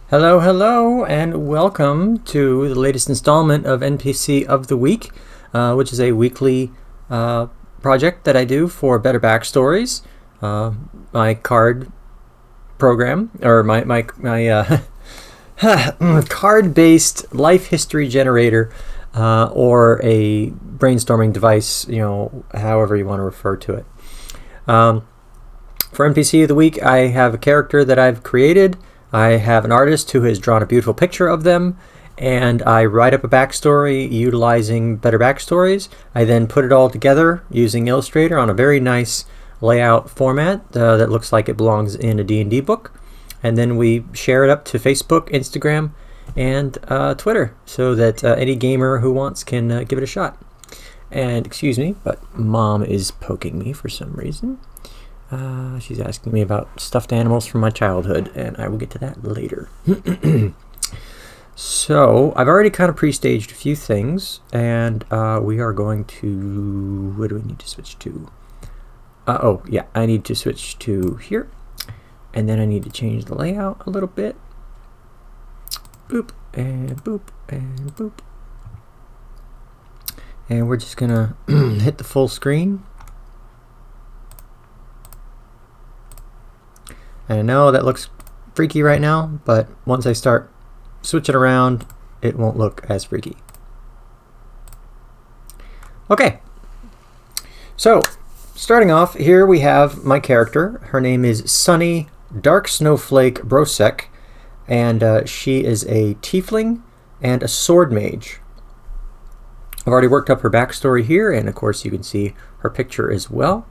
Hello, hello, and welcome to the latest installment of NPC of the Week, which is a weekly project that I do for Better Backstories, my card program, or my card-based life history generator, or a brainstorming device, however you want to refer to it. For NPC of the Week, I have a character that I've created. I have an artist who has drawn a beautiful picture of them, and I write up a backstory utilizing Better Backstories. I then put it all together using Illustrator on a very nice layout format that looks like it belongs in a D&D book. And then we share it up to Facebook, Instagram, and Twitter so that any gamer who wants can give it a shot. And excuse me, but Mom is poking me for some reason. She's asking me about stuffed animals from my childhood, and I will get to that later. So, I've already kind of pre-staged a few things, and we are going to... What do we need to switch to? I need to switch to here, and then I need to change the layout a little bit. Boop, and boop, and boop. And we're just gonna hit the full screen. And I know that looks freaky right now, but once I start switching around, it won't look as freaky. Okay, so starting off, here we have my character. Her name is Sunny Dark Snowflake Brosek, and she is a tiefling and a sword mage. I've already worked up her backstory here, and of course you can see her picture as well.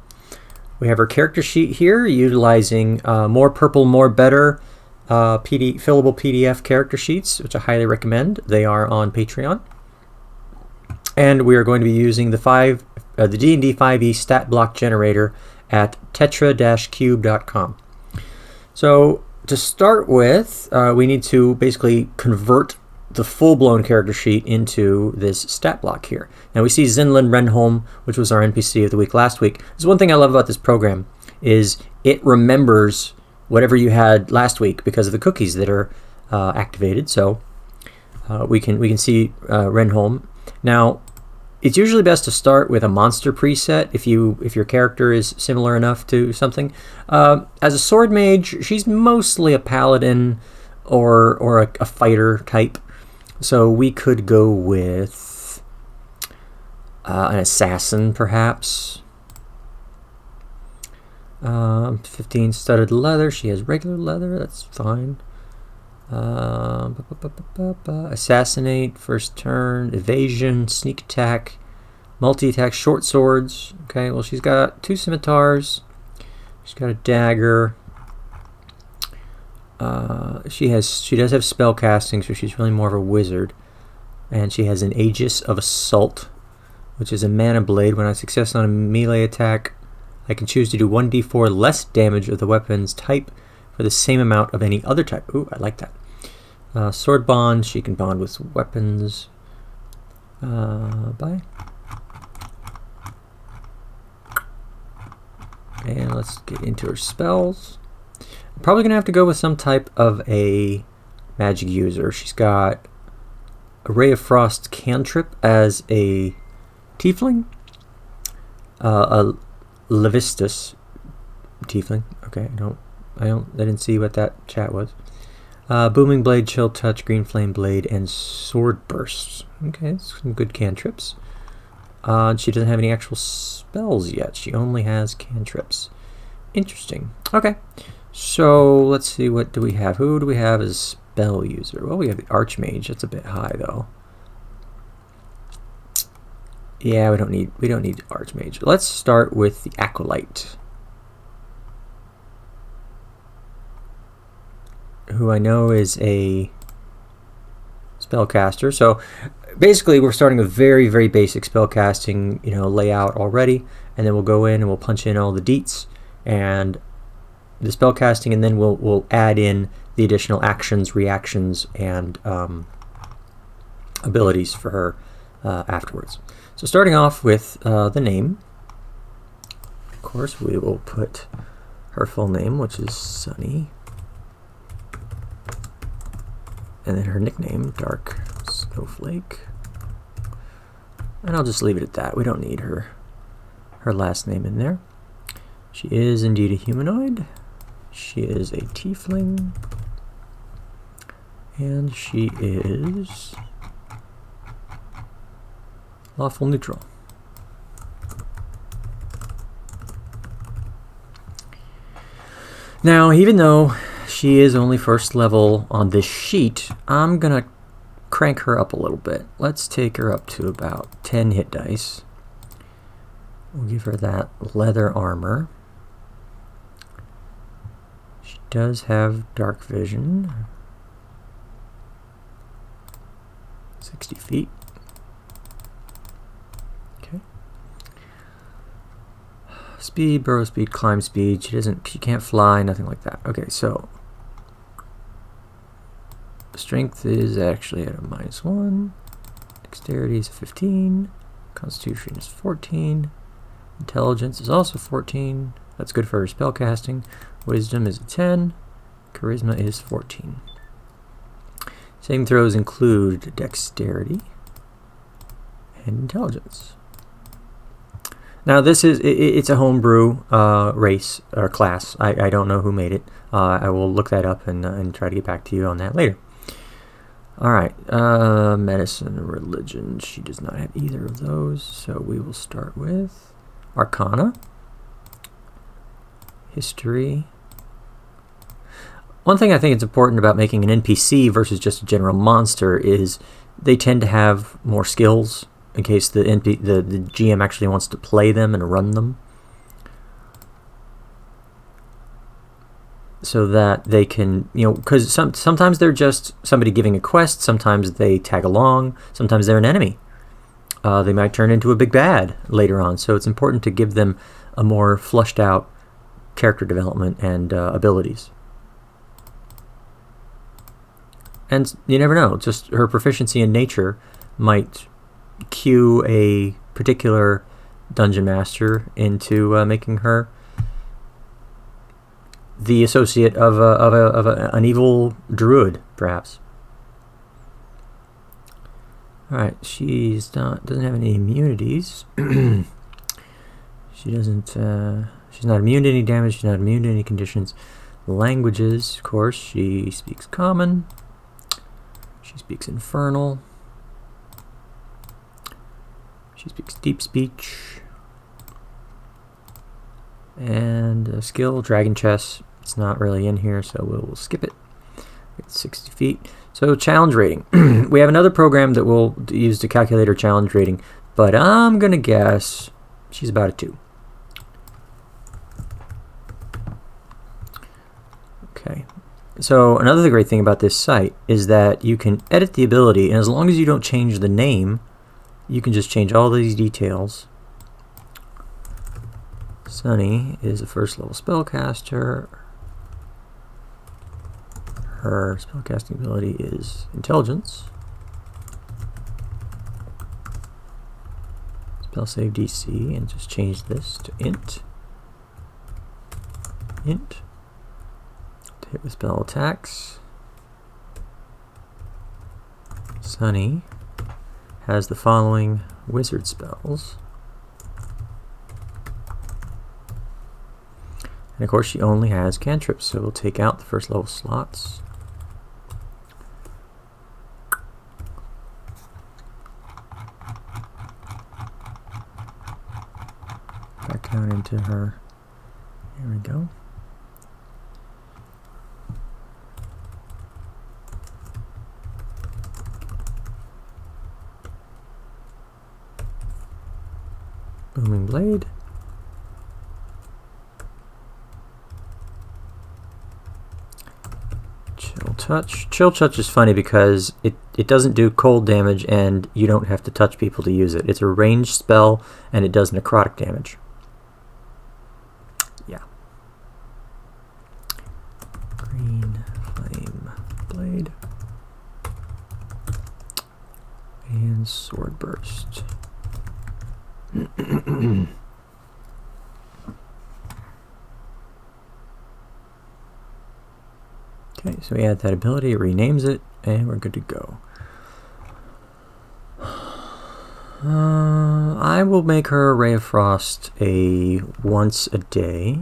We have our character sheet here utilizing More Purple, More Better fillable PDF character sheets, which I highly recommend. They are on Patreon. And we are going to be using the D&D 5e Statblock Generator at tetra-cube.com. So to start with, we need to basically convert the full-blown character sheet into this stat block here. Now we see Zinlin Renholm, which was our NPC of the week last week. There's one thing I love about this program is it remembers whatever you had last week because of the cookies that are activated. So we can see Renholm. Now it's usually best to start with a monster preset if your character is similar enough to something. As a sword mage, she's mostly a paladin or a fighter type. So we could go with an assassin, perhaps. 15 studded leather. She has regular leather. That's fine. Assassinate, first turn, evasion, sneak attack, multi-attack, short swords. Okay, well, she's got 2 scimitars. She's got a dagger. She does have spell casting, so she's really more of a wizard. And she has an Aegis of Assault, which is a mana blade. When I success on a melee attack, I can choose to do 1d4 less damage of the weapon's type for the same amount of any other type. Ooh, I like that. Sword bond, she can bond with weapons. Bye. And let's get into her spells. I'm probably going to have to go with some type of a magic user. She's got a Ray of Frost cantrip as a tiefling. A Levistus tiefling. Okay, I didn't see what that chat was. Booming Blade, Chill Touch, Green Flame Blade, and Sword Bursts. Okay, some good cantrips. She doesn't have any actual spells yet. She only has cantrips. Interesting. Okay. So let's see, what do we have? Who do we have as spell user? Well, we have the Archmage. That's a bit high though. Yeah, we don't need Archmage. Let's start with the Acolyte, who I know is a spellcaster. So basically we're starting with very, very basic spellcasting, layout already, and then we'll go in and we'll punch in all the deets and the spellcasting, and then we'll add in the additional actions, reactions, and abilities for her afterwards. So starting off with the name, of course we will put her full name, which is Sunny and then her nickname, Dark Snowflake. And I'll just leave it at that. We don't need her last name in there. She is indeed a humanoid. She is a tiefling. And she is lawful neutral. Now, even though she is only first level on this sheet, I'm gonna crank her up a little bit. Let's take her up to about 10 hit dice. We'll give her that leather armor. She does have dark vision. 60 feet. Okay. Speed, burrow speed, climb speed. She can't fly, nothing like that. Okay, so strength is actually at a -1. Dexterity is 15. Constitution is 14. Intelligence is also 14. That's good for her spellcasting. Wisdom is a 10. Charisma is 14. Saving throws include dexterity and intelligence. Now this is, it's a homebrew race or class. I don't know who made it. I will look that up and try to get back to you on that later. Alright, medicine, religion. She does not have either of those, so we will start with Arcana, history. One thing I think is important about making an NPC versus just a general monster is they tend to have more skills in case the GM actually wants to play them and run them, so that they can, because sometimes they're just somebody giving a quest, sometimes they tag along, sometimes they're an enemy. They might turn into a big bad later on, so it's important to give them a more flushed out character development and abilities. And you never know, just her proficiency in nature might cue a particular dungeon master into making her the associate of an evil druid, perhaps. Alright, she's doesn't have any immunities. She doesn't, she's not immune to any damage, she's not immune to any conditions. Languages, of course, she speaks Common, she speaks Infernal, she speaks Deep Speech, and skill, Dragon Chess. It's not really in here, so we'll skip it. It's 60 feet. So challenge rating. We have another program that we'll use to calculate her challenge rating, but I'm going to guess she's about a 2. Okay. So another great thing about this site is that you can edit the ability, and as long as you don't change the name, you can just change all these details. Sunny is a first level spellcaster. Her spellcasting ability is Intelligence. Spell save DC, and just change this to int. Int. To hit with spell attacks. Sunny has the following wizard spells. And of course she only has cantrips, so we'll take out the first level slots. Back down into her. There we go. Booming Blade. Chill Touch. Chill Touch is funny because it doesn't do cold damage and you don't have to touch people to use it. It's a ranged spell and it does necrotic damage. Yeah. Green Flame Blade. And Sword Burst. Okay, so we add that ability, it renames it, And we're good to go. I will make her Ray of Frost a once a day.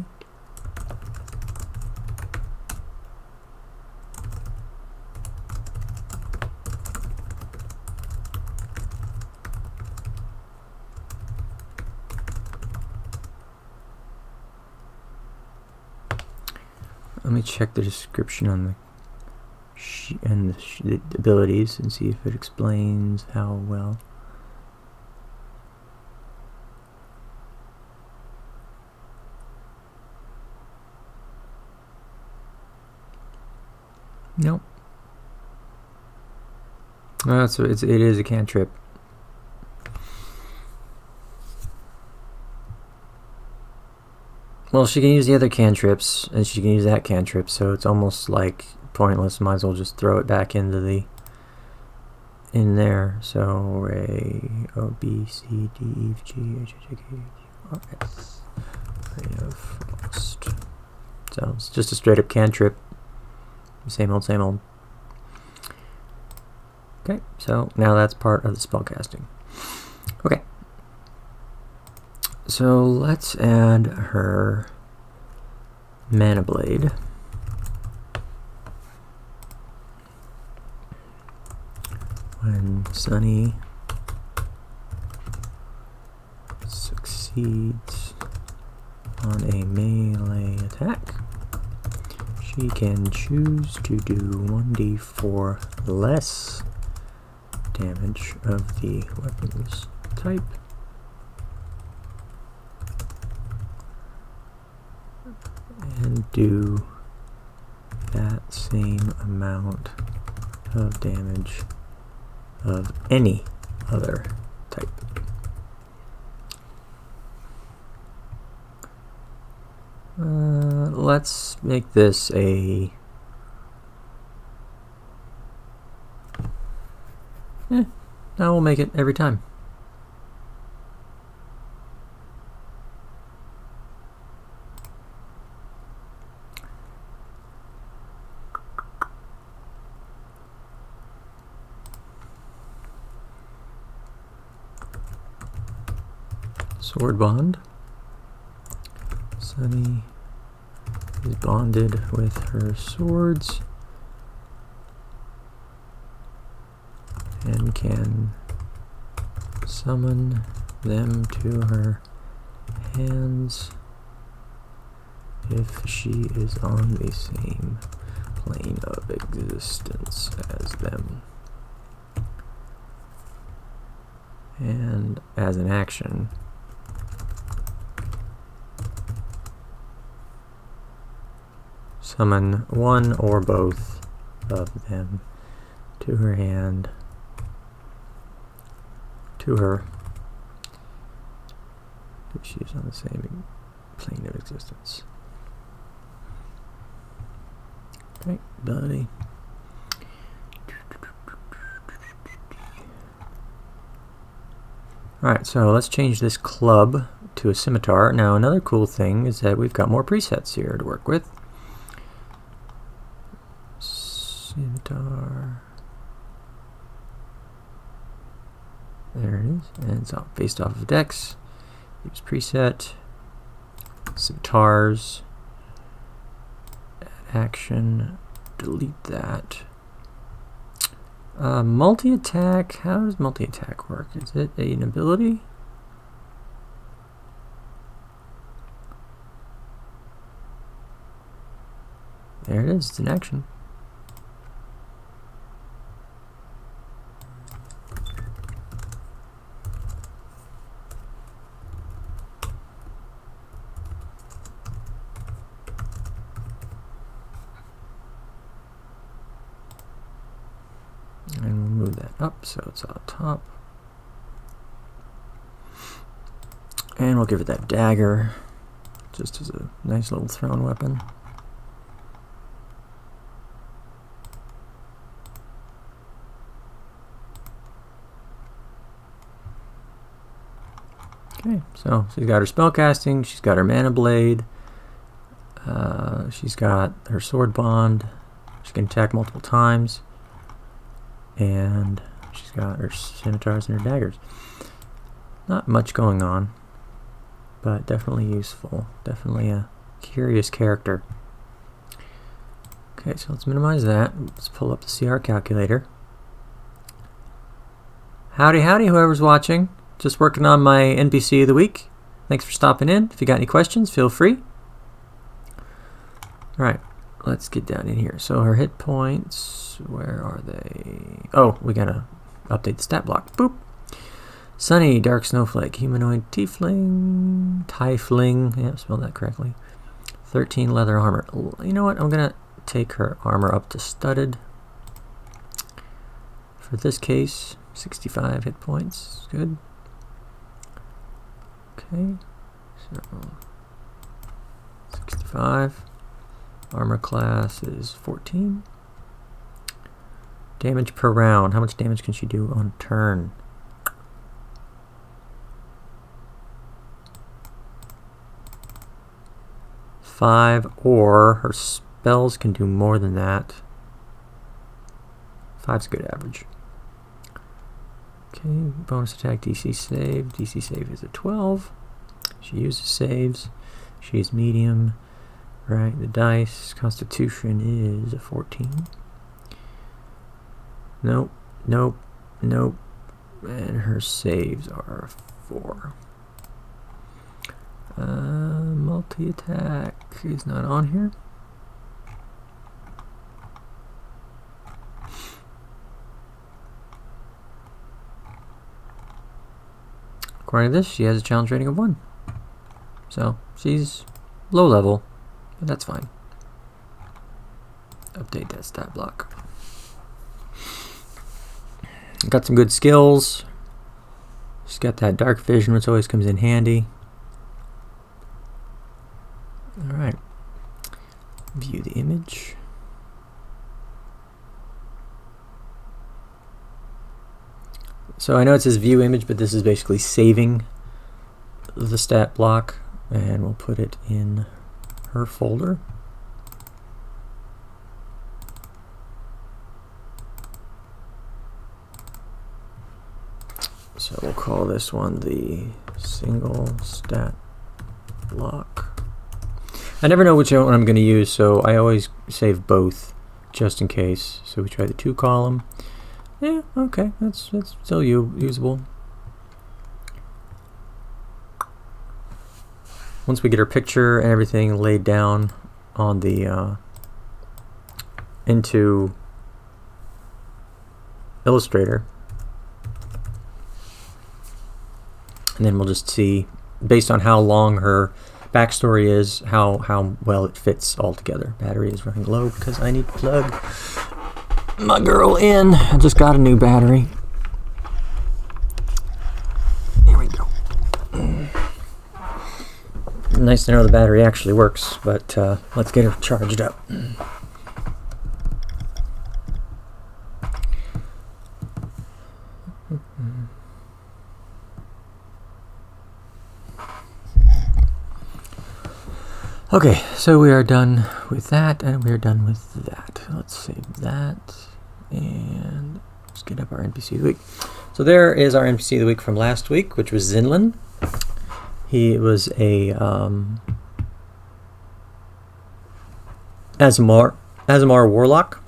Let me check the description on the the abilities and see if it explains how well. Nope. Oh, so it is a cantrip. Well, she can use the other cantrips, and she can use that cantrip, so it's almost like pointless. Might as well just throw it back into in there. So Ray, O, B, C, D, E, F, G, H, I, J, K, L, M, N, O, S. Ray of Frost. So it's just a straight up cantrip. Same old, same old. Okay, so now that's part of the spellcasting. Okay. So let's add her Mana Blade. When Sunny succeeds on a melee attack, she can choose to do 1d4 less damage of the weapon's type. And do that same amount of damage of any other type. Let's make this a I will make it every time. Sword bond. Sunny is bonded with her swords and can summon them to her hands if she is on the same plane of existence as them. And as an action, summon one or both of them to her hand, to her, if she is on the same plane of existence. Okay, buddy. Alright, so let's change this club to a scimitar. Now another cool thing is that we've got more presets here to work with. Scimitar. There it is. And it's all based off of Dex. Use preset. Scimitars. Add action. Delete that. Multi-attack. How does multi-attack work? Is it an ability? There it is. It's an action. And we'll move that up so it's on top. And we'll give it that dagger, just as a nice little thrown weapon. Okay, so she's got her spellcasting, she's got her mana blade, she's got her sword bond, she can attack multiple times. and she's got her scimitars and her daggers. Not much going on, but definitely useful. Definitely a curious character. Okay, so let's minimize that. Let's pull up the CR calculator. Howdy, howdy, whoever's watching. Just working on my NPC of the week. Thanks for stopping in. If you got any questions, feel free. Alright, let's get down in here. So her hit points, where are they? Oh, we gotta update the stat block. Boop. Sunny, dark snowflake, humanoid tiefling, yeah, spelled that correctly. 13 leather armor. You know what? I'm gonna take her armor up to studded. For this case, 65 hit points. Good. Okay, so 65. Armor class is 14. Damage per round. How much damage can she do on turn? Five, or her spells can do more than that. 5's a good average. Okay, bonus attack DC save. DC save is a 12. She uses saves. She's medium. Right, the dice. Constitution is a 14. Nope, nope, nope. And her saves are 4. Multi-attack is not on here. According to this, she has a challenge rating of 1. So, she's low level, but that's fine. Update that stat block. Got some good skills. She's got that dark vision, which always comes in handy. Alright. View the image. So I know it says view image, but this is basically saving the stat block, and we'll put it in her folder. So we'll call this one the single stat block. I never know which one I'm going to use, so I always save both just in case. So we try the 2 column. Yeah, okay, that's still usable. Once we get our picture and everything laid down on the into Illustrator, and then we'll just see, based on how long her backstory is, how well it fits all together. Battery is running low because I need to plug my girl in. I just got a new battery. There we go. Nice to know the battery actually works, but let's get her charged up. Okay, so we are done with that, and we are done with that. Let's save that, and let's get up our NPC of the week. So there is our NPC of the week from last week, which was Zinlin. He was a Azamar warlock.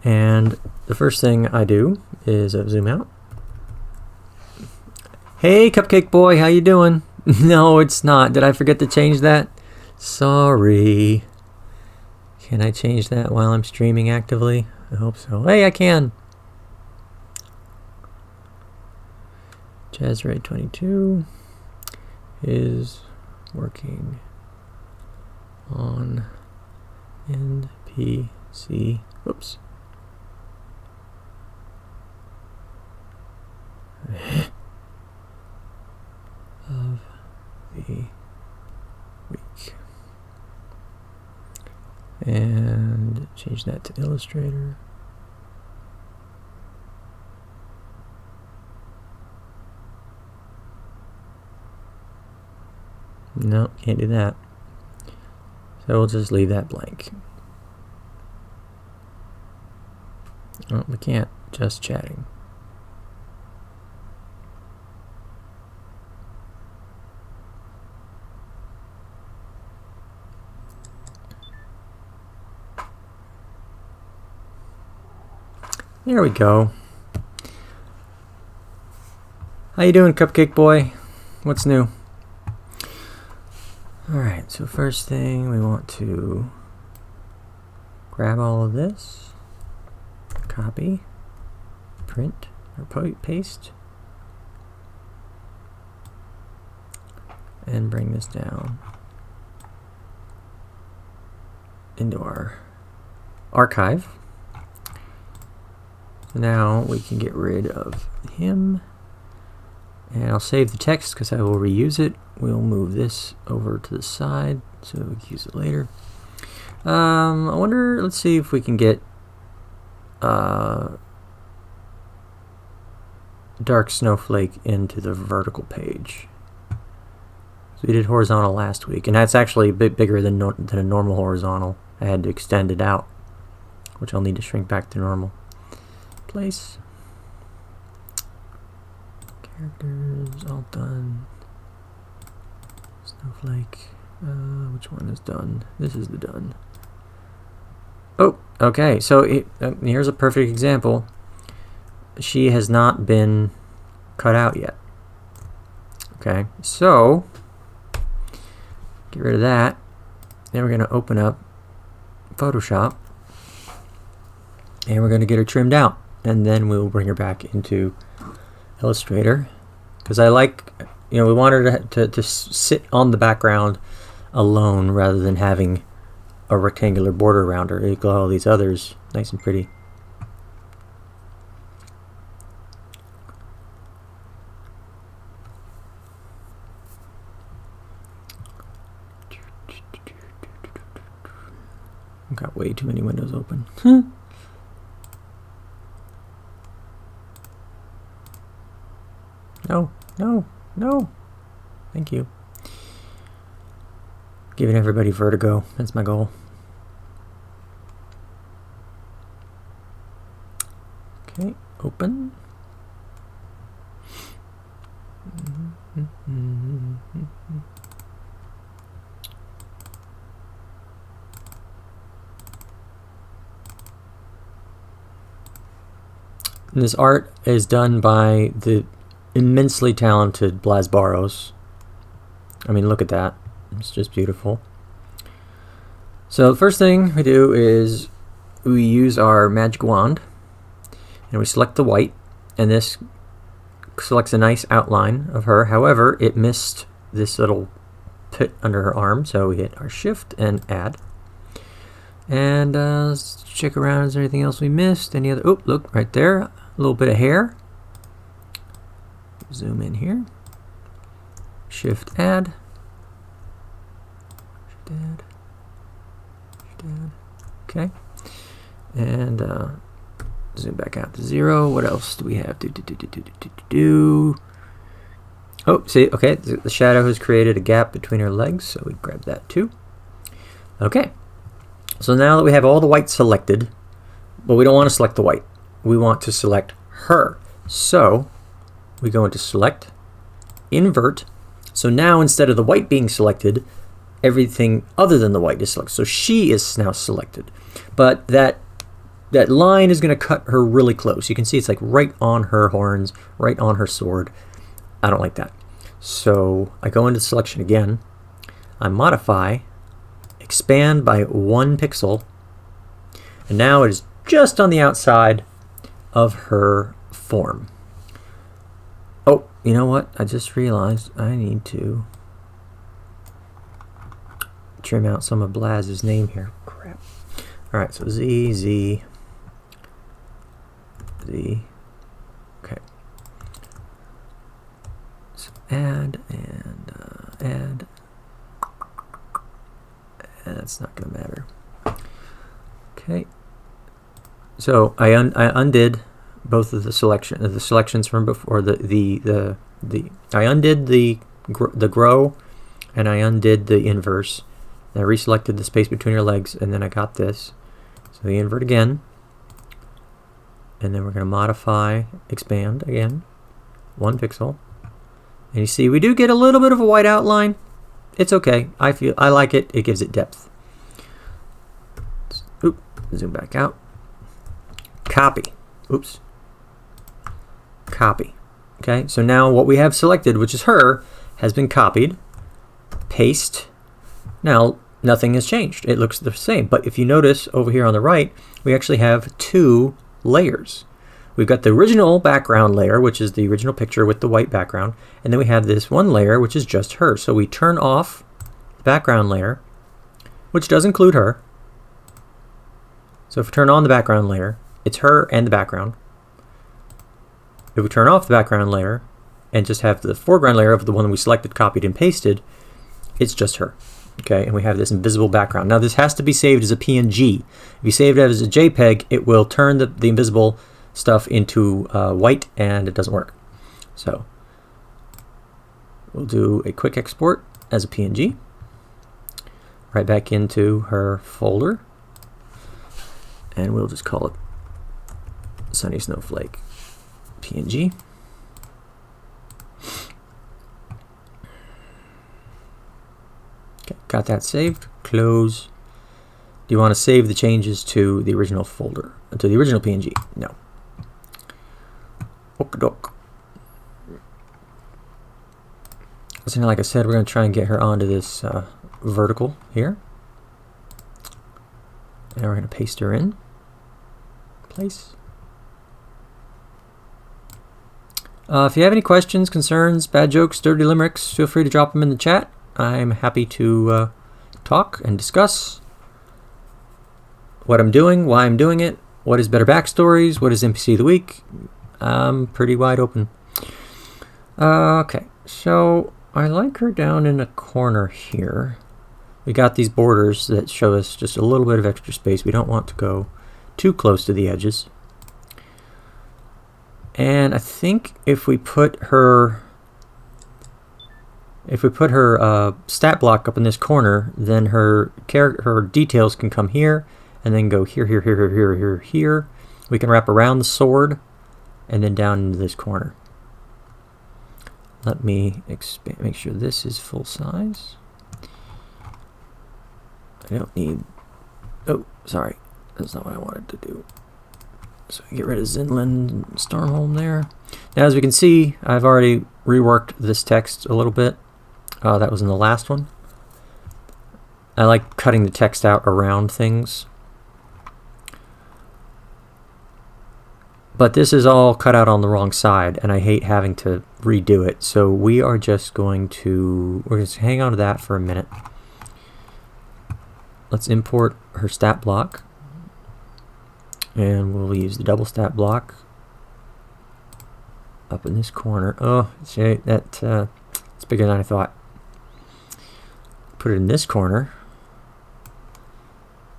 And the first thing I do is zoom out. Hey, Cupcake Boy, how you doing? No, it's not. Did I forget to change that? Sorry. Can I change that while I'm streaming actively? I hope so. Hey, I can. Jazzray22 is working on NPC. Whoops. Of the week. And change that to Illustrator. No, can't do that. So we'll just leave that blank. Oh, we can't. Just chatting. There we go. How you doing, Cupcake Boy? What's new? Alright, so first thing we want to grab all of this, copy, print, or paste, and bring this down into our archive. Now we can get rid of him, and I'll save the text because I will reuse it. We'll move this over to the side so we can use it later. I wonder, let's see if we can get Dark Snowflake into the vertical page. So we did horizontal last week, and that's actually a bit bigger than a normal horizontal. I had to extend it out, which I'll need to shrink back to normal. Place. Characters, all done. Snowflake. Which one is done? This is the done. Oh, okay. So here's a perfect example. She has not been cut out yet. Okay, so get rid of that. Then we're going to open up Photoshop, and we're going to get her trimmed out, and then we'll bring her back into Illustrator, because I like, we want her to sit on the background alone rather than having a rectangular border around her. You got all these others nice and pretty. I've got way too many windows open. No, no, no. Thank you. Giving everybody vertigo. That's my goal. Okay, open. And this art is done by the immensely talented Blas Barros. I mean, look at that. It's just beautiful. So the first thing we do is we use our magic wand, and we select the white, and this selects a nice outline of her. However, it missed this little pit under her arm, so we hit our shift and add. And let's check around. Is there anything else we missed? Any other? Oh, look right there. A little bit of hair. Zoom in here. Shift add. Shift add. Shift add. Okay. And zoom back out to 0. What else do we have? Oh, see, okay. The shadow has created a gap between her legs, so we grab that too. Okay. So now that we have all the white selected, but we don't want to select the white. We want to select her. So we go into select, invert. So now instead of the white being selected, everything other than the white is selected. So she is now selected. But that line is going to cut her really close. You can see it's like right on her horns, right on her sword. I don't like that. So I go into selection again. I modify, expand by 1 pixel, and now it is just on the outside of her form. Oh, you know what? I just realized I need to trim out some of Blas's name here. Crap. Alright, so Z, Z, Z. Okay. So add and add. That's not going to matter. Okay. So I undid both of the selections from before. I undid the grow, and I undid the inverse. And I reselected the space between her legs, and then I got this. So the invert again. and then we're going to modify, expand again, 1 pixel. And you see we do get a little bit of a white outline. It's okay. I like it. It gives it depth. Oop, zoom back out. Copy. Oops. Copy. Okay, so now what we have selected, which is her, has been copied. Paste. Now nothing has changed. It looks the same. But if you notice over here on the right, we actually have 2 layers. We've got the original background layer, which is the original picture with the white background, and then we have this one layer, which is just her. So we turn off the background layer, which does include her. So if we turn on the background layer, it's her and the background. If we turn off the background layer and just have the foreground layer of the one we selected, copied, and pasted, it's just her. Okay, and we have this invisible background. Now this has to be saved as a PNG. If you save it as a JPEG, it will turn the invisible stuff into white, and it doesn't work. So we'll do a quick export as a PNG. Right back into her folder. And we'll just call it Sunny Snowflake PNG. Okay, got that saved. Close. Do you want to save the changes to the original folder, to the original PNG? No. Okey-doke. So now, like I said, we're going to try and get her onto this vertical here. And we're going to paste her in place. If you have any questions, concerns, bad jokes, dirty limericks, feel free to drop them in the chat. I'm happy to talk and discuss what I'm doing, why I'm doing it, what is Better Backstories, what is NPC of the Week. I'm pretty wide open. Okay, so I like her down in a corner here. We got these borders that show us just a little bit of extra space. We don't want to go too close to the edges. And I think if we put her stat block up in this corner, then her details can come here and then go here, here, here, here, here, here, here. We can wrap around the sword and then down into this corner. Let me expand, make sure this is full size. I don't need, oh, sorry, that's not what I wanted to do. So get rid of Zinland and Stormholm there. Now as we can see, I've already reworked this text a little bit. That was in the last one. I like cutting the text out around things. But this is all cut out on the wrong side, and I hate having to redo it. So we are just going to, we're just hang on to that for a minute. Let's import her stat block. And we'll use the double stat block up in this corner. Oh, see, that it's bigger than I thought. Put it in this corner.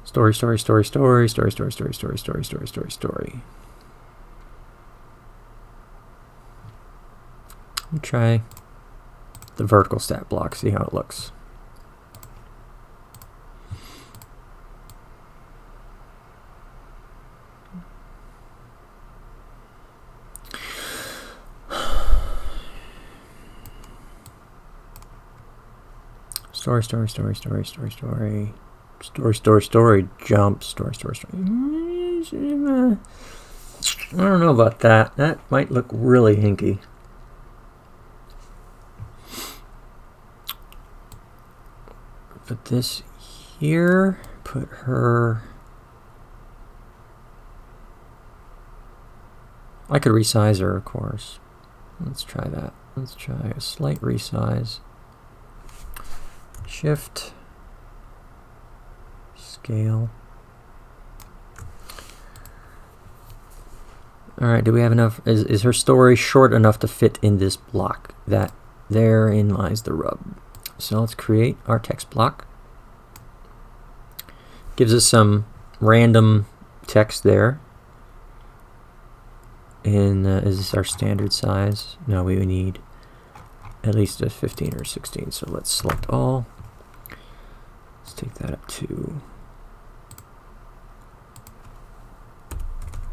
Story, story, story, story, story, story, story, story, story, story, story, story. Let me try the vertical stat block, see how it looks. Story, story, story, story, story, story, story, story, story, jump, story, story, story. I don't know about that. That might look really hinky. Put this here, put her, I could resize her, of course. Let's try that. Let's try a slight resize. Shift, scale. All right, do we have enough? Is her story short enough to fit in this block? That therein lies the rub. So let's create our text block. Gives us some random text there. And is this our standard size? No, we need at least a 15 or 16. So let's select all. Let's take that up to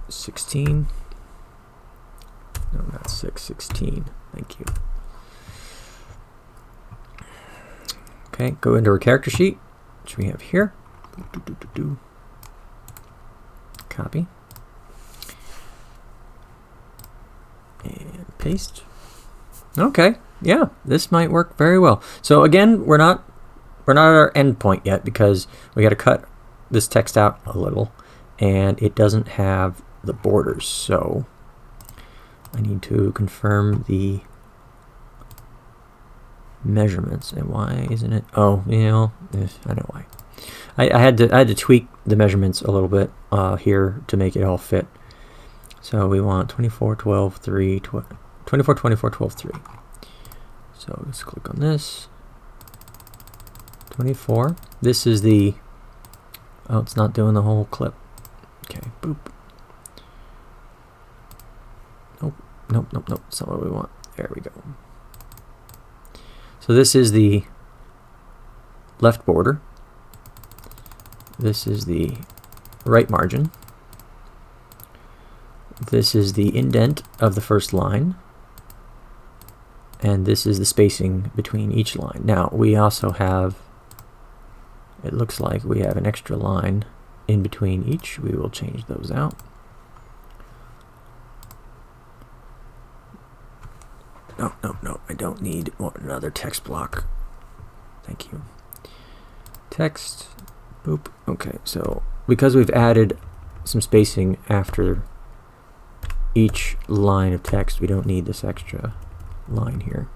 16. 616. Thank you. Okay, go into our character sheet, which we have here. Copy. And paste. Okay, yeah, this might work very well. So again, we're not at our endpoint yet because we got to cut this text out a little, and it doesn't have the borders. So I need to confirm the measurements. And why isn't it? Oh, you know, I know why. I had to tweak the measurements a little bit here to make it all fit. So we want 24, 12, 3, 24, 24, 12, 3. So let's click on this. 24. This is the, oh, it's not doing the whole clip. Okay, boop. Nope, nope, nope, nope. That's not what we want. There we go. So this is the left border. This is the right margin. This is the indent of the first line. And this is the spacing between each line. Now, we also have, it looks like we have an extra line in between each. We will change those out. No, no, no, I don't need another text block. Thank you. Text, boop. Okay, so because we've added some spacing after each line of text, we don't need this extra line here.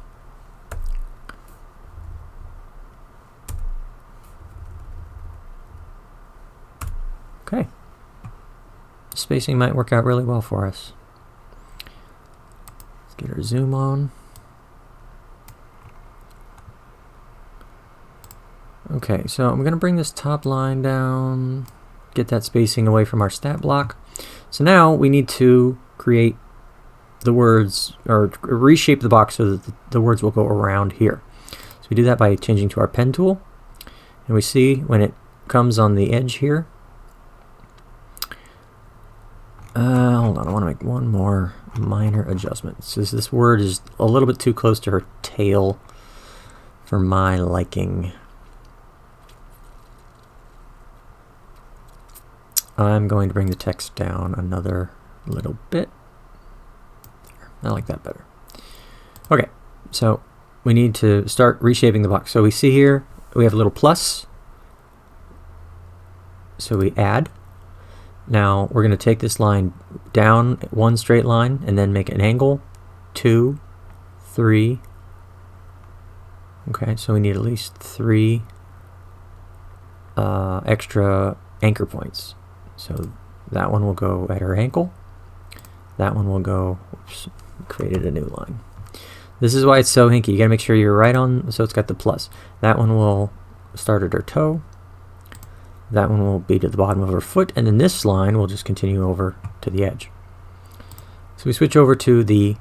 Okay. Spacing might work out really well for us. Let's get our zoom on. Okay, so I'm going to bring this top line down, get that spacing away from our stat block. So now we need to create the words, or reshape the box so that the words will go around here. So we do that by changing to our pen tool, and we see when it comes on the edge here. Hold on, I want to make one more minor adjustment. So this word is a little bit too close to her tail for my liking. I'm going to bring the text down another little bit. I like that better. Okay, so we need to start reshaping the box. So we see here we have a little plus. So we add. Now we're going to take this line down one straight line and then make an angle. 2, 3. Okay, so we need at least 3 extra anchor points. So that one will go at her ankle. That one will go, oops, created a new line. This is why it's so hinky. You gotta make sure you're right on, so it's got the plus. That one will start at her toe. That one will be to the bottom of her foot, and then this line will just continue over to the edge. So we switch over to the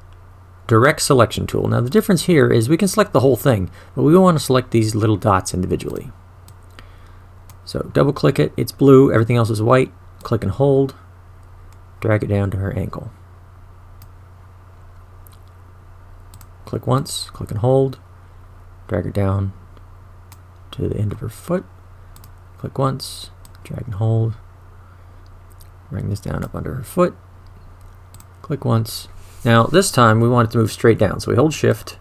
direct selection tool. Now the difference here is we can select the whole thing, but we want to select these little dots individually. So double click it, it's blue, everything else is white. Click and hold, drag it down to her ankle. Click once, click and hold, drag it down to the end of her foot. Click once, drag and hold, bring this down up under her foot. Click once. Now this time we want it to move straight down, so we hold shift,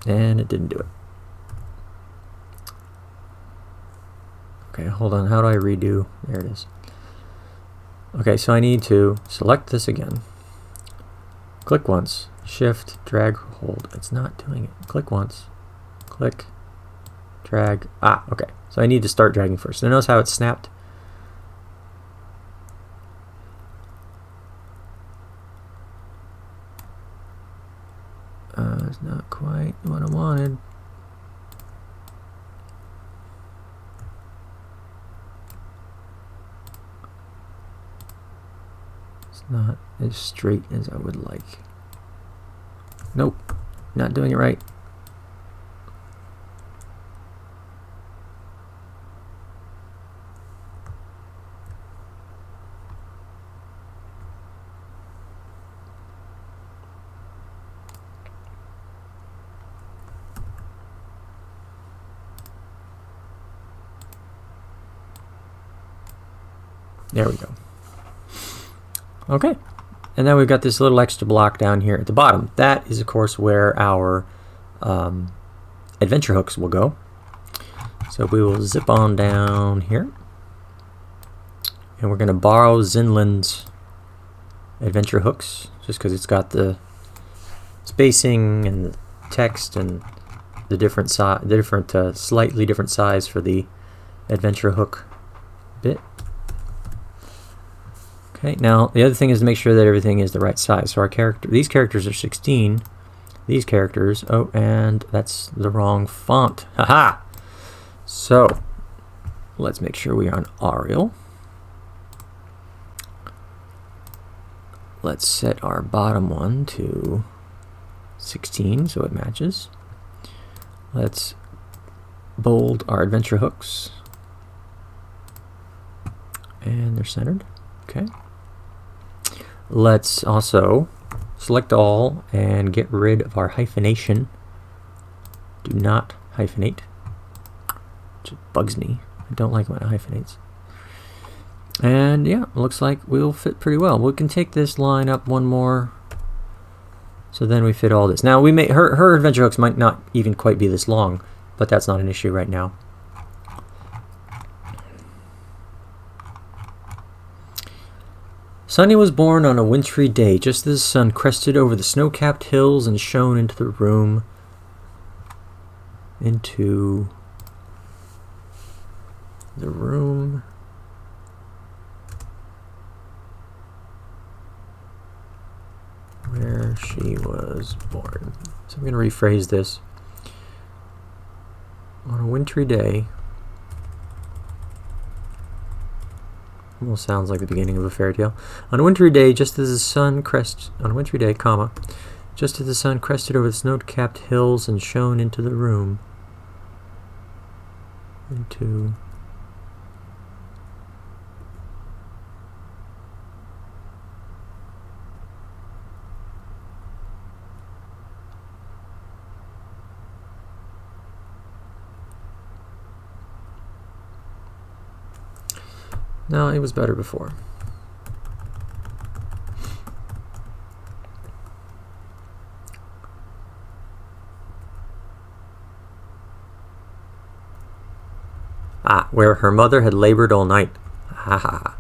and it didn't do it. Okay, hold on, how do I redo? There it is. Okay, so I need to select this again. Click once, shift, drag, hold. It's not doing it. Click once, click, drag. Ah, okay. So I need to start dragging first. So notice how it's snapped? It's not quite what I wanted. It's not as straight as I would like. Nope, not doing it right. There we go. Okay. And then we've got this little extra block down here at the bottom. That is, of course, where our adventure hooks will go. So we will zip on down here. And we're going to borrow Zinlin's adventure hooks, just because it's got the spacing and the text and the different slightly different size for the adventure hook bit. Okay, now the other thing is to make sure that everything is the right size. So these characters are 16. These characters, oh, and that's the wrong font. Haha! So let's make sure we are on Arial. Let's set our bottom one to 16 so it matches. Let's bold our adventure hooks. And they're centered. Okay. Let's also select all and get rid of our hyphenation. Do not hyphenate. It bugs me. I don't like when it hyphenates. And yeah, it looks like we'll fit pretty well. We can take this line up one more. So then we fit all this. Now we may her adventure hooks might not even quite be this long, but that's not an issue right now. Sunny was born on a wintry day, just as the sun crested over the snow-capped hills and shone into the room. Where she was born. So I'm going to rephrase this. On a wintry day. Almost sounds like the beginning of a fairy tale. On a wintry day, just as the sun crested over the snow-capped hills and shone into the room. No, it was better before. Ah, where her mother had labored all night. Ha ha ha.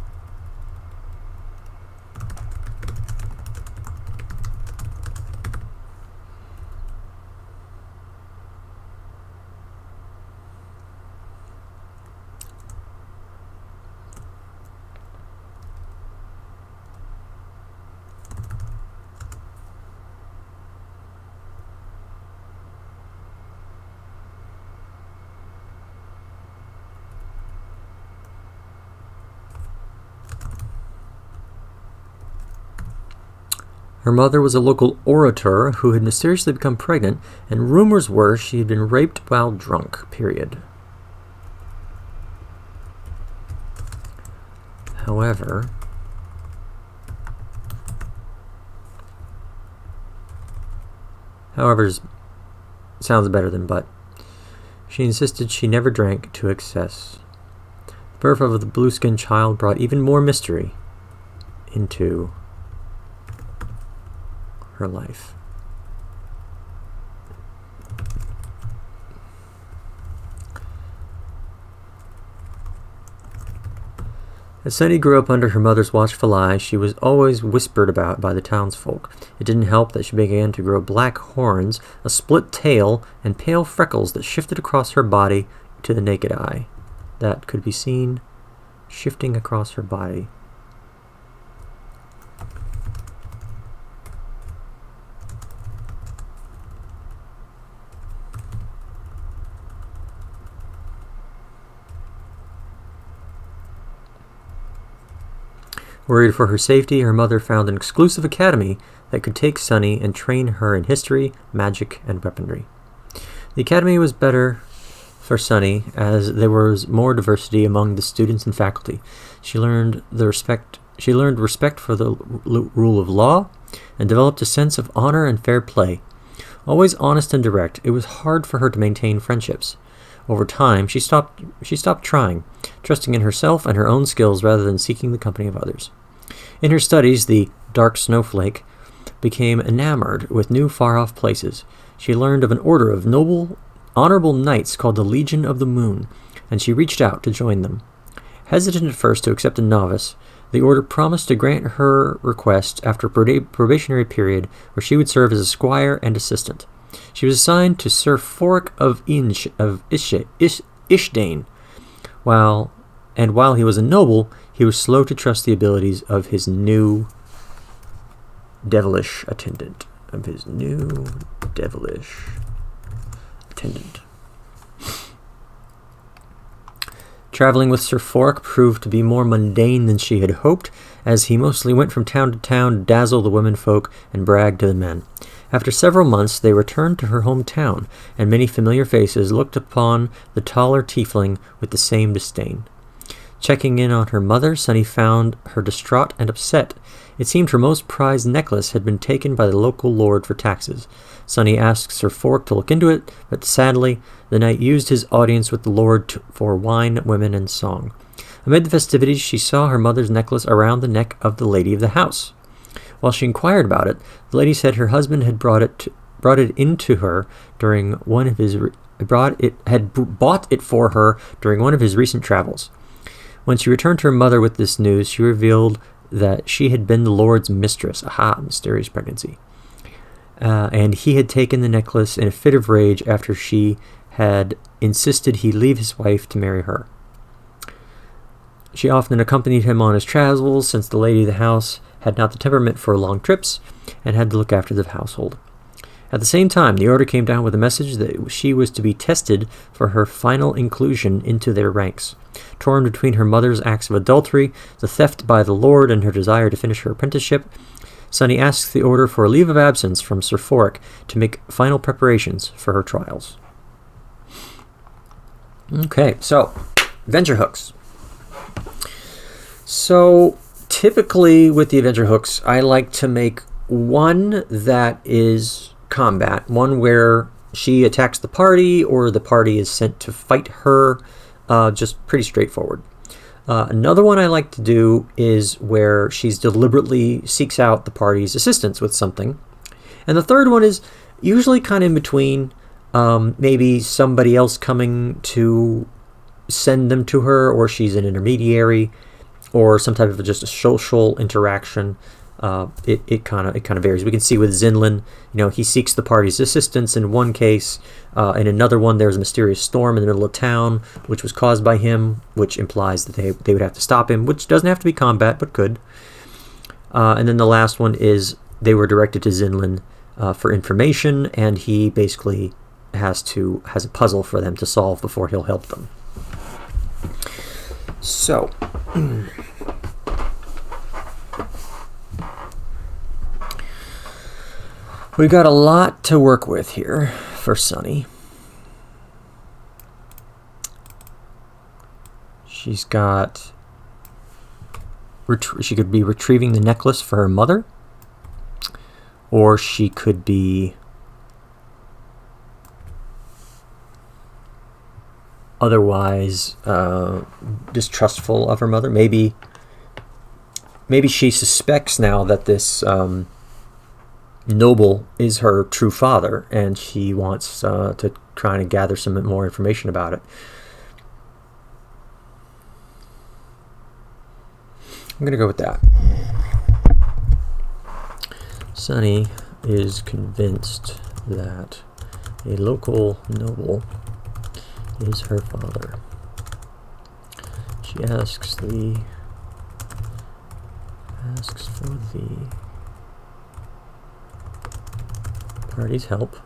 Her mother was a local orator who had mysteriously become pregnant, and rumors were she had been raped while drunk, period. However, sounds better than but. She insisted she never drank to excess. The birth of the blue-skinned child brought even more mystery into her life. As Sunny grew up under her mother's watchful eye, she was always whispered about by the townsfolk. It didn't help that she began to grow black horns, a split tail, and pale freckles that shifted across her body to the naked eye. That could be seen shifting across her body. Worried for her safety, her mother found an exclusive academy that could take Sunny and train her in history, magic, and weaponry. The academy was better for Sunny as there was more diversity among the students and faculty. She learned respect for the rule of law and developed a sense of honor and fair play. Always honest and direct, it was hard for her to maintain friendships. Over time, she stopped trying trusting in herself and her own skills rather than seeking the company of others. In her studies, the dark Snowflake became enamored with new far-off places. She learned of an order of noble, honorable knights called the Legion of the Moon, and she reached out to join them. Hesitant at first to accept a novice, the order promised to grant her request after a probationary period where she would serve as a squire and assistant. She was assigned to Sir Fork of Ishdane. While he was a noble, he was slow to trust the abilities of his new devilish attendant. Traveling with Sir Fork proved to be more mundane than she had hoped, as he mostly went from town to town to dazzle the womenfolk and brag to the men. After several months, they returned to her hometown, and many familiar faces looked upon the taller tiefling with the same disdain. Checking in on her mother, Sunny found her distraught and upset. It seemed her most prized necklace had been taken by the local lord for taxes. Sunny asked Sir Fork to look into it, but sadly, the knight used his audience with the lord for wine, women, and song. Amid the festivities, she saw her mother's necklace around the neck of the lady of the house. While she inquired about it, the lady said her husband had bought it for her during one of his recent travels. When she returned to her mother with this news, she revealed that she had been the Lord's mistress. Aha, mysterious pregnancy. And he had taken the necklace in a fit of rage after she had insisted he leave his wife to marry her. She often accompanied him on his travels, since the lady of the house had not the temperament for long trips and had to look after the household. At the same time, the order came down with a message that she was to be tested for her final inclusion into their ranks. Torn between her mother's acts of adultery, the theft by the lord, and her desire to finish her apprenticeship, Sunny asked the order for a leave of absence from Sir Fork to make final preparations for her trials. Okay, so adventure hooks. So typically with the adventure hooks, I like to make one that is combat, one where she attacks the party or the party is sent to fight her, just pretty straightforward. Another one I like to do is where she's deliberately seeks out the party's assistance with something. And the third one is usually kind of in between, maybe somebody else coming to send them to her, or she's an intermediary, or some type of just a social interaction. It kind of varies. We can see with Zinlin, he seeks the party's assistance in one case. In another one, there's a mysterious storm in the middle of town, which was caused by him, which implies that they would have to stop him, which doesn't have to be combat, but could. And then the last one is they were directed to Zinlin for information, and he basically has a puzzle for them to solve before he'll help them. So we've got a lot to work with here for Sunny. She could be retrieving the necklace for her mother, or she could be otherwise distrustful of her mother. Maybe she suspects now that this noble is her true father, and she wants to try and gather some more information about it. I'm going to go with that. Sunny is convinced that a local noble is her father. She asks for the party's help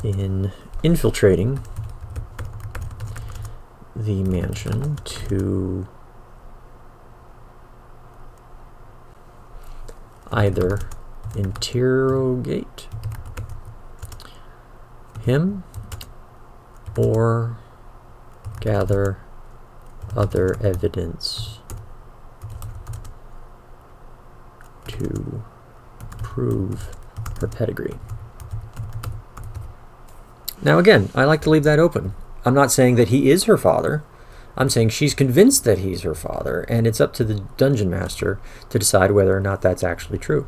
in infiltrating the mansion to either interrogate him or gather other evidence to prove her pedigree. Now again, I like to leave that open. I'm not saying that he is her father. I'm saying she's convinced that he's her father, and it's up to the dungeon master to decide whether or not that's actually true.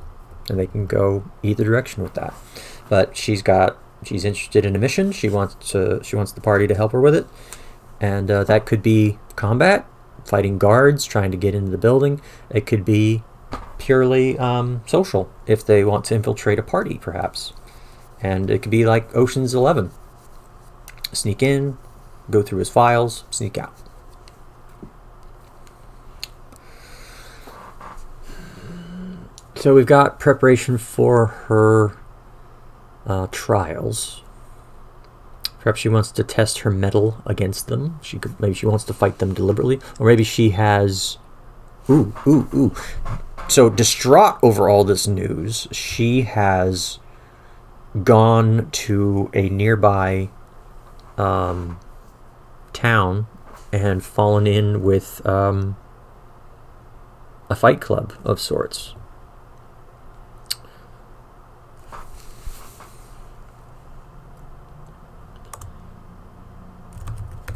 And they can go either direction with that. But she's interested in a mission. She wants the party to help her with it, and that could be combat, fighting guards, trying to get into the building. It could be purely social, if they want to infiltrate a party, perhaps. And it could be like Ocean's 11. Sneak in, go through his files, sneak out. So we've got preparation for her trials. Perhaps she wants to test her mettle against them. Maybe she wants to fight them deliberately, or maybe she has. Ooh! So distraught over all this news, she has gone to a nearby town and fallen in with a fight club of sorts.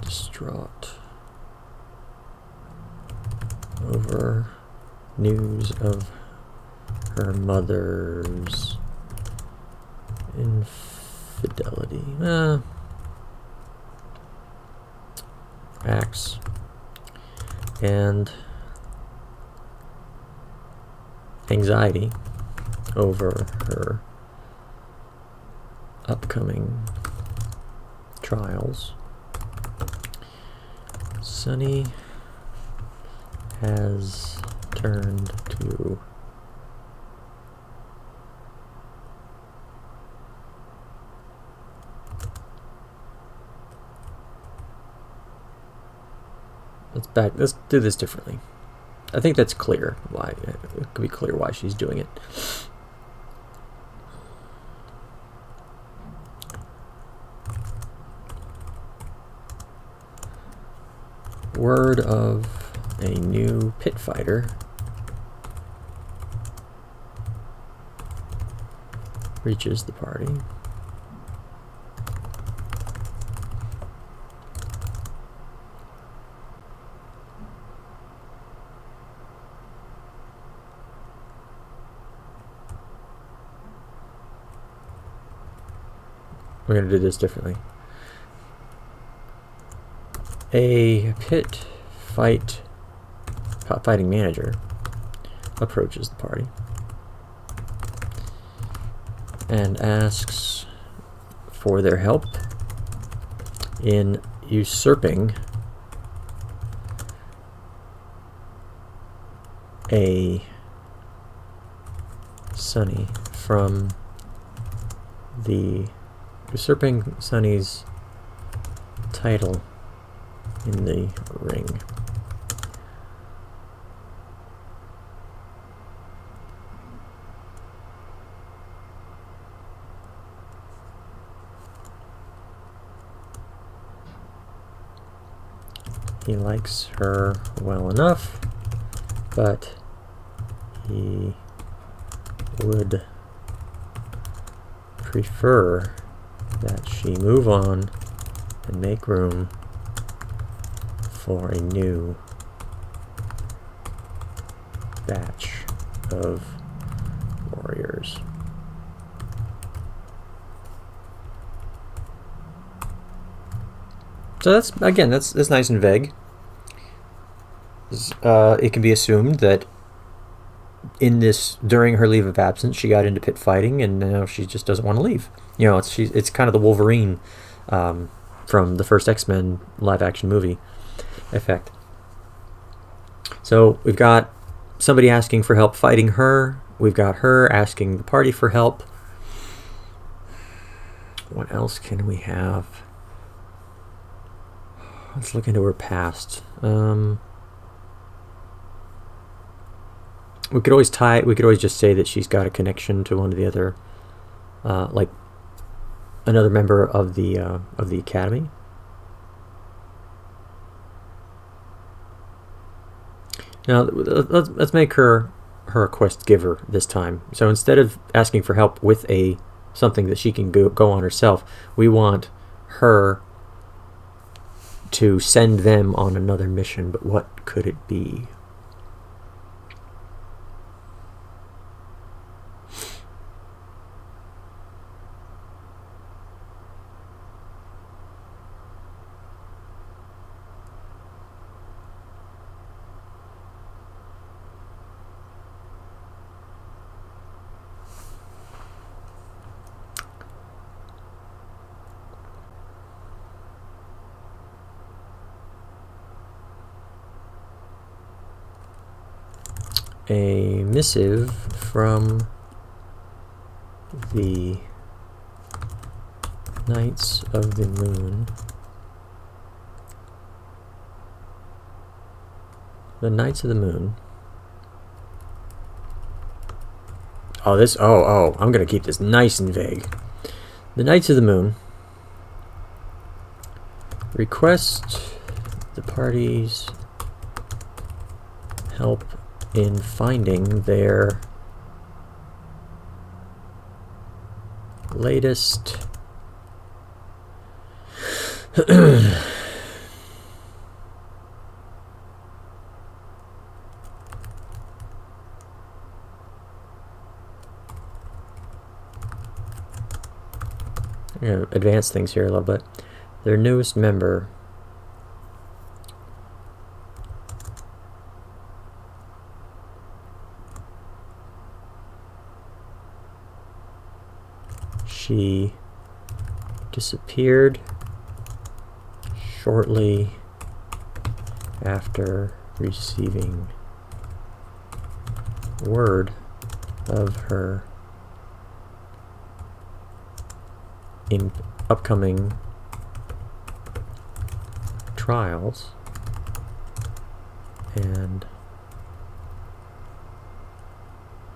Distraught over news of her mother's infidelity. Acts and anxiety over her upcoming trials. Sunny has turned to let's do this differently. I think that's clear why it could be clear why she's doing it. Word of a new pit fighter reaches the party. We're going to do this differently. A fighting manager approaches the party and asks for their help in usurping a Sunny from usurping Sunny's title in the ring. He likes her well enough, but he would prefer that she move on and make room for a new batch of warriors. So that's nice and vague. It can be assumed that during her leave of absence, she got into pit fighting, and now she just doesn't want to leave. It's kind of the Wolverine from the first X-Men live-action movie effect. So we've got somebody asking for help fighting her. We've got her asking the party for help. What else can we have? Let's look into her past. We could always just say that she's got a connection to one of the other, like another member of the academy. Now let's make her a quest giver this time. So instead of asking for help with something that she can go on herself, we want her to send them on another mission, but what could it be? A missive from the Knights of the Moon. The Knights of the Moon. Oh, I'm gonna keep this nice and vague. The Knights of the Moon request the party's help in finding their latest I'm going to advance things here a little bit. Their newest member. She disappeared shortly after receiving word of her in upcoming trials, and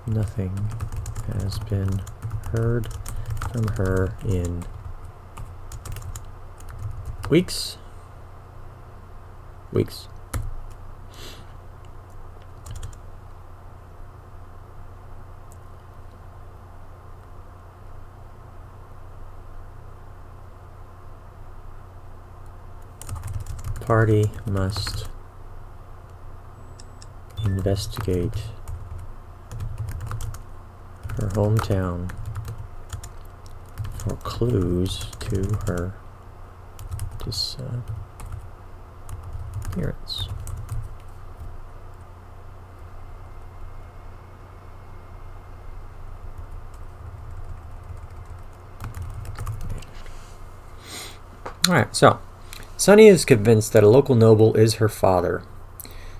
nothing has been heard from her in weeks. Party must investigate her hometown for clues to her disappearance. Alright, so Sunny is convinced that a local noble is her father.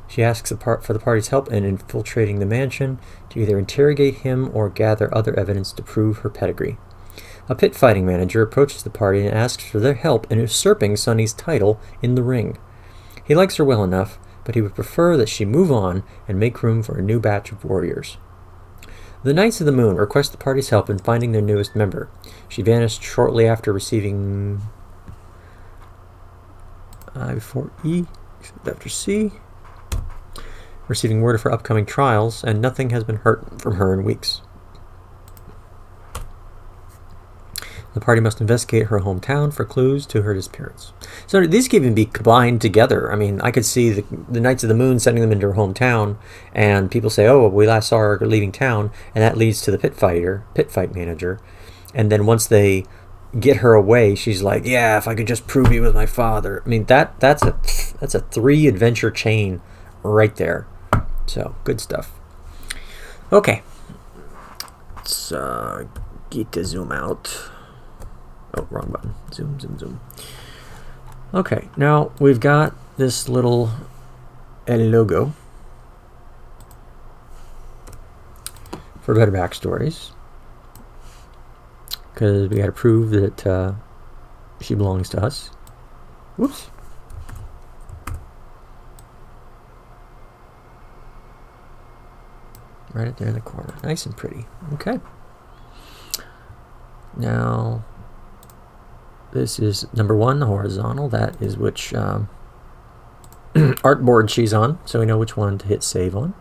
She asks for the party's help in infiltrating the mansion to either interrogate him or gather other evidence to prove her pedigree. A pit fighting manager approaches the party and asks for their help in usurping Sunny's title in the ring. He likes her well enough, but he would prefer that she move on and make room for a new batch of warriors. The Knights of the Moon request the party's help in finding their newest member. She vanished shortly after receiving before E, after C, receiving word of her upcoming trials, and nothing has been heard from her in weeks. The party must investigate her hometown for clues to her disappearance. So these can even be combined together. I mean, I could see the Knights of the Moon sending them into her hometown, and people say, oh, we last saw her leaving town, and that leads to the pit fight manager. And then once they get her away, she's like, yeah, if I could just prove he was my father. I mean, that's a 3 adventure chain right there. So good stuff. Okay, let's get to zoom out. Oh, wrong button. Zoom. Okay, now we've got this little logo for Better Backstories, because we got to prove that she belongs to us. Whoops. Right up there in the corner. Nice and pretty. Okay. Now, this is number 1, the horizontal. That is which artboard she's on, so we know which one to hit save on.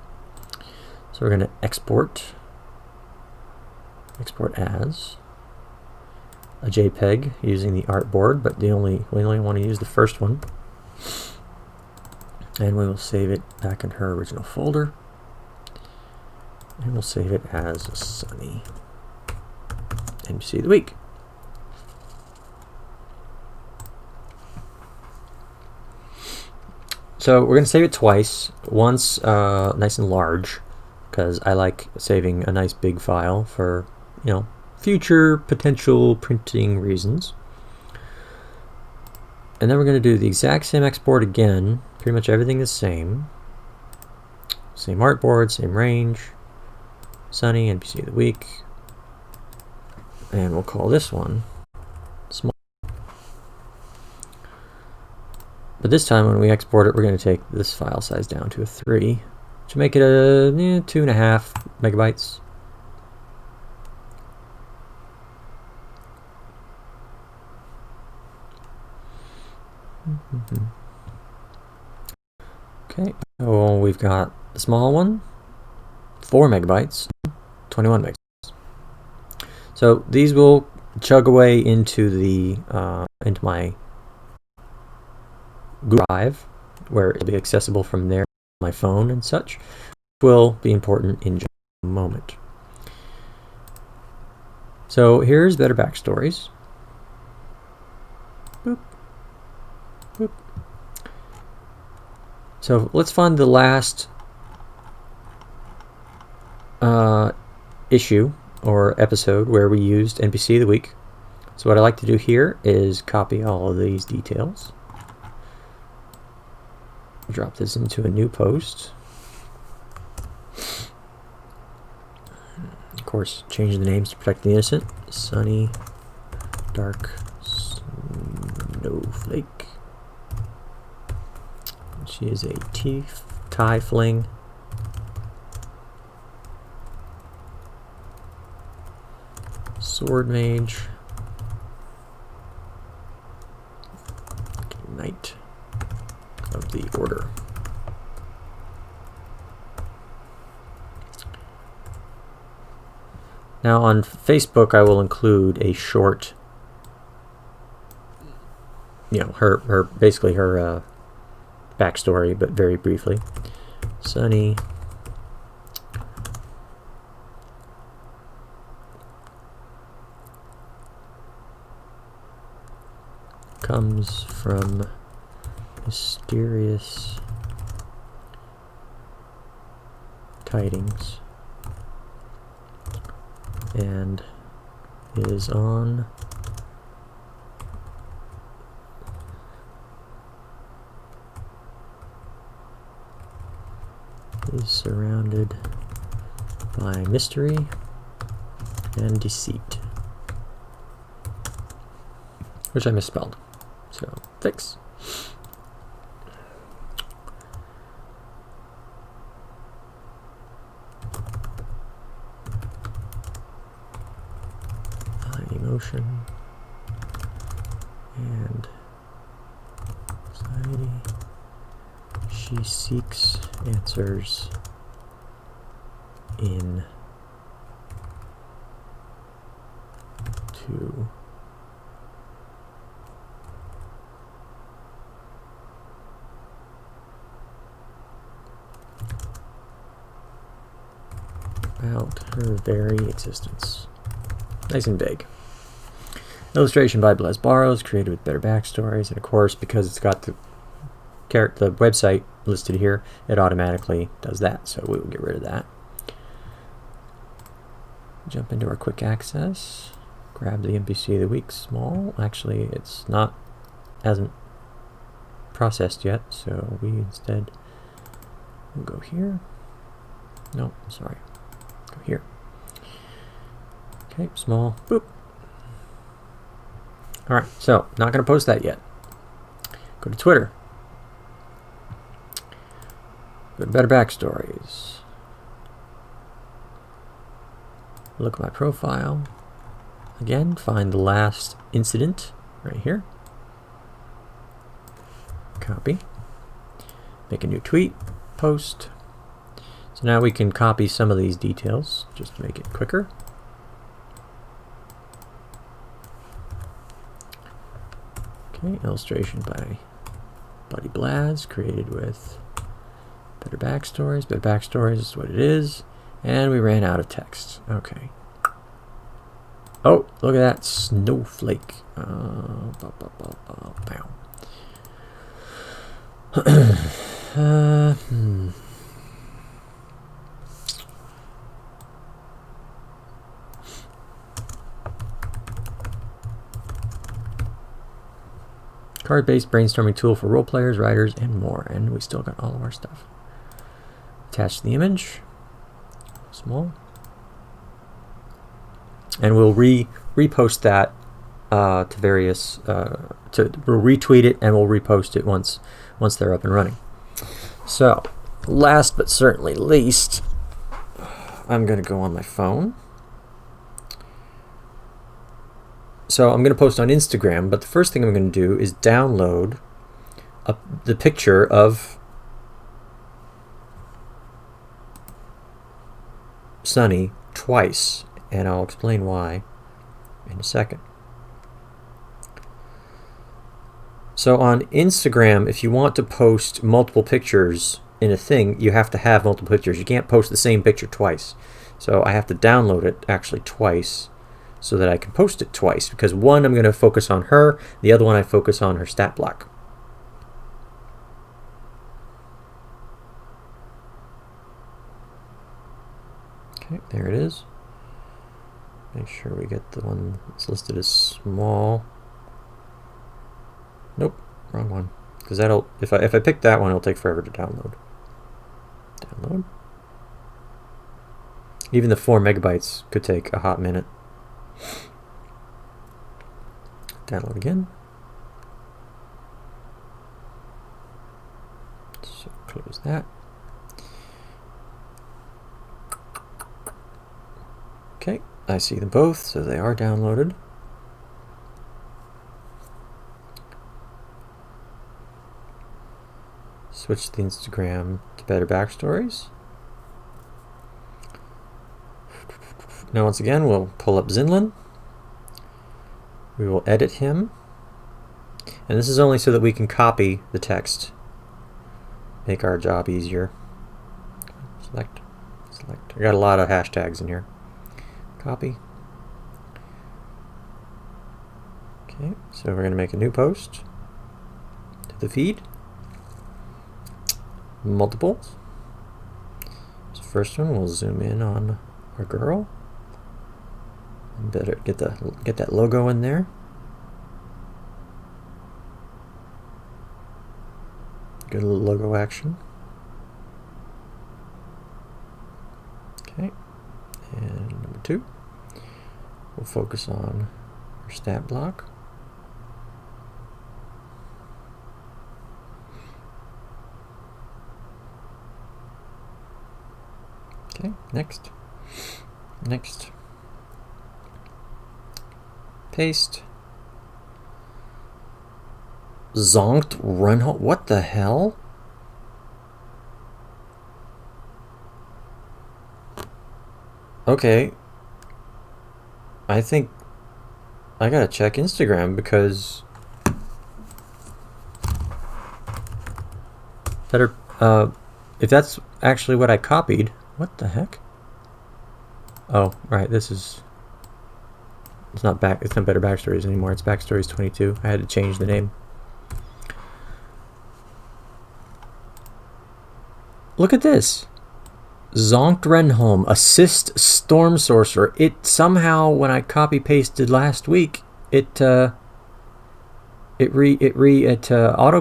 So we're going to export as a JPEG using the artboard, but we only want to use the first one. And we will save it back in her original folder. And we'll save it as Sunny NPC of the week. So we're going to save it twice. Once nice and large, because I like saving a nice big file for, you know, future potential printing reasons. And then we're going to do the exact same export again. Pretty much everything the same. Same artboard, same range. Sunny, NPC of the week. And we'll call this one small. But this time when we export it, we're going to take this file size down to a 3. To make it a 2.5 megabytes. Okay, so we've got the small one, 4 megabytes, 21 megabytes. So these will chug away into the into my Google Drive, where it'll be accessible from there, my phone and such. Will be important in just a moment. So here's Better Backstories. Boop. Boop. So let's find the last issue or episode where we used NPC of the week. So what I like to do here is copy all of these details. Drop this into a new post. Of course, change the names to protect the innocent. Sunny, Dark, Snowflake. She is a tiefling. Sword mage. Knight of the Order. Now on Facebook, I will include a short, you know, her basically her backstory, but very briefly. Sunny comes from mysterious tidings and is on is surrounded by mystery and deceit, which I misspelled, so fix. Emotion and anxiety. She seeks answers in to about her very existence. Nice and vague. Illustration by Blaise Barrows, created with Better Backstories, and of course, because it's got the website listed here, it automatically does that, so we will get rid of that. Jump into our quick access, grab the NPC of the week, small. Actually, it's not, hasn't processed yet, so we instead will go here. No, sorry, go here. Okay, small, boop. All right, so not going to post that yet. Go to Twitter. Go to Better Backstories. Look at my profile. Again, find the last incident right here. Copy. Make a new tweet, post. So now we can copy some of these details just to make it quicker. Okay, illustration by Buddy Blaz, created with Better Backstories. Better Backstories is what it is. And we ran out of text. Okay. Oh, look at that snowflake. Card-based brainstorming tool for role players, writers, and more. And we still got all of our stuff. Attach the image. Small. And we'll repost that to various. We'll retweet it and we'll repost it once they're up and running. So, last but certainly least, I'm going to go on my phone. So I'm going to post on Instagram, but the first thing I'm going to do is download the picture of Sunny twice, and I'll explain why in a second. So on Instagram, if you want to post multiple pictures in a thing, you have to have multiple pictures. You can't post the same picture twice. So I have to download it actually twice so that I can post it twice, because one I'm going to focus on her, the other one I focus on her stat block. Okay, there it is. Make sure we get the one that's listed as small. Nope, wrong one. Because that'll, if I pick that one, it'll take forever to download. Download. Even the 4 megabytes could take a hot minute. Download again. So close that. Okay, I see them both, so they are downloaded. Switch the Instagram to Better Backstories. Now once again, we'll pull up Zinlin. We will edit him. And this is only so that we can copy the text. Make our job easier. Select. I got a lot of hashtags in here. Copy. Okay, so we're going to make a new post to the feed. Multiples. So first one, we'll zoom in on our girl. And better get that logo in there. Good little logo action. Okay, and number 2, we'll focus on our stat block. Okay, next. Paste. Zonked run. What the hell? Okay. I think I gotta check Instagram, because better if that's actually what I copied. What the heck? Oh, right, it's not Better Backstories anymore, it's Backstories 22. I had to change the name. Look at this. Zonkt Renholm, Assist Storm Sorcerer. It somehow, when I copy pasted last week, it auto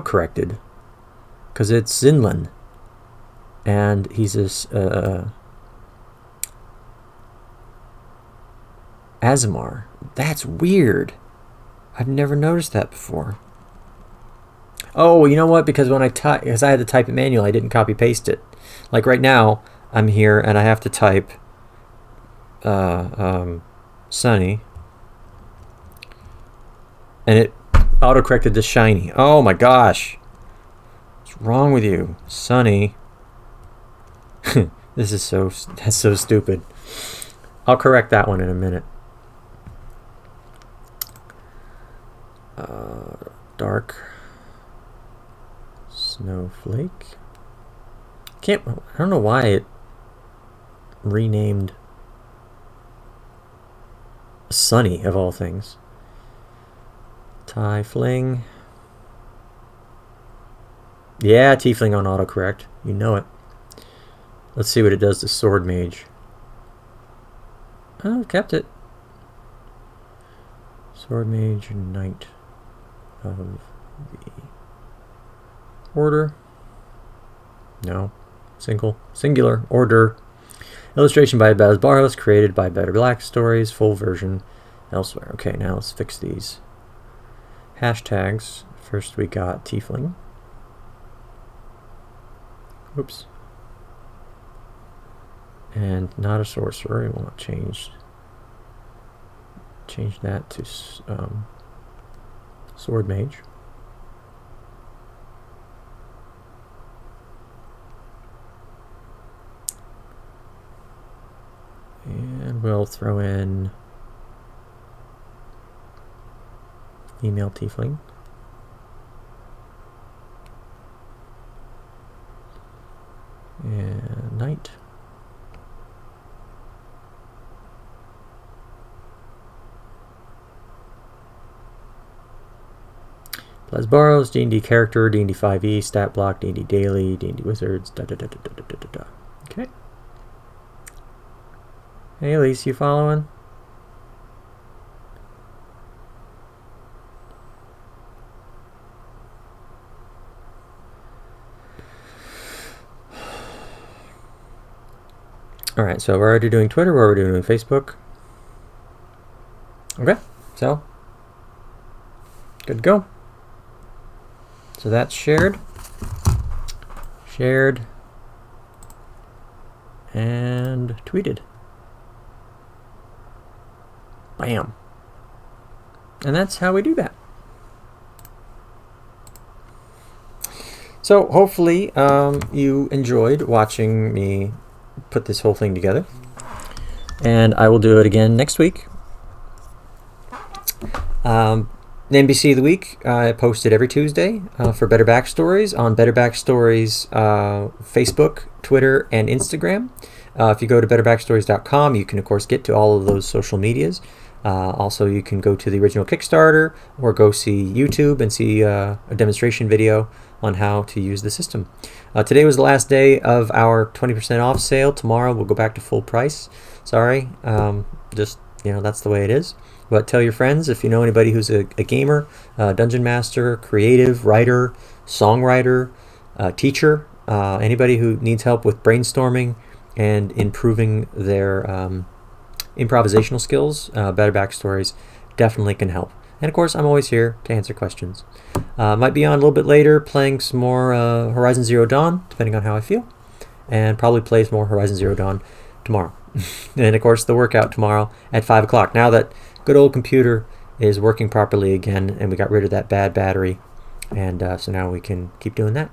corrected, because it's Zinlin, and he's this Azamar. That's weird. I've never noticed that before. Oh, you know what? Because because I had to type it manually, I didn't copy paste it. Like right now, I'm here and I have to type Sunny, and it auto-corrected to Shiny. Oh my gosh. What's wrong with you? Sunny. That's so stupid. I'll correct that one in a minute. Dark Snowflake. I don't know why it renamed Sunny of all things. Tiefling. Yeah, Tiefling on autocorrect. You know it. Let's see what it does to Sword Mage. Oh, kept it. Sword Mage, Knight of the Order. No. Singular. Order. Illustration by Baz Barros, created by Better Backstories, full version elsewhere. Okay, now let's fix these hashtags. First we got Tiefling. Oops. And not a sorcerer. We want to change that to Sword Mage. And we'll throw in female Tiefling. And Knight. Baz Barros, D&D character, D&D 5e, Statblock, D&D daily, D&D wizards, Okay. Hey, Elise, you following? Alright, so we're already doing Twitter, we're already doing Facebook. Okay, so good to go. So that's shared, and tweeted. Bam. And that's how we do that. So hopefully you enjoyed watching me put this whole thing together. And I will do it again next week. The NPC of the week, I post it every Tuesday for Better Backstories on Better Backstories Facebook, Twitter, and Instagram. If you go to betterbackstories.com, you can, of course, get to all of those social medias. Also, you can go to the original Kickstarter or go see YouTube and see a demonstration video on how to use the system. Today was the last day of our 20% off sale. Tomorrow we'll go back to full price. Sorry, just, that's the way it is. But tell your friends if you know anybody who's a gamer, dungeon master, creative, writer, songwriter, teacher, anybody who needs help with brainstorming and improving their improvisational skills. Better Backstories definitely can help. And of course, I'm always here to answer questions. Might be on a little bit later playing some more Horizon Zero Dawn, depending on how I feel. And probably play some more Horizon Zero Dawn tomorrow. And of course, the workout tomorrow at 5 o'clock. Now that good old computer is working properly again, and we got rid of that bad battery, and so now we can keep doing that.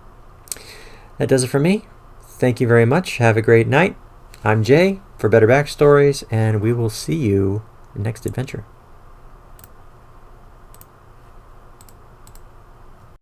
That does it for me. Thank you very much. Have a great night. I'm Jay for Better Backstories, and we will see you in the next adventure.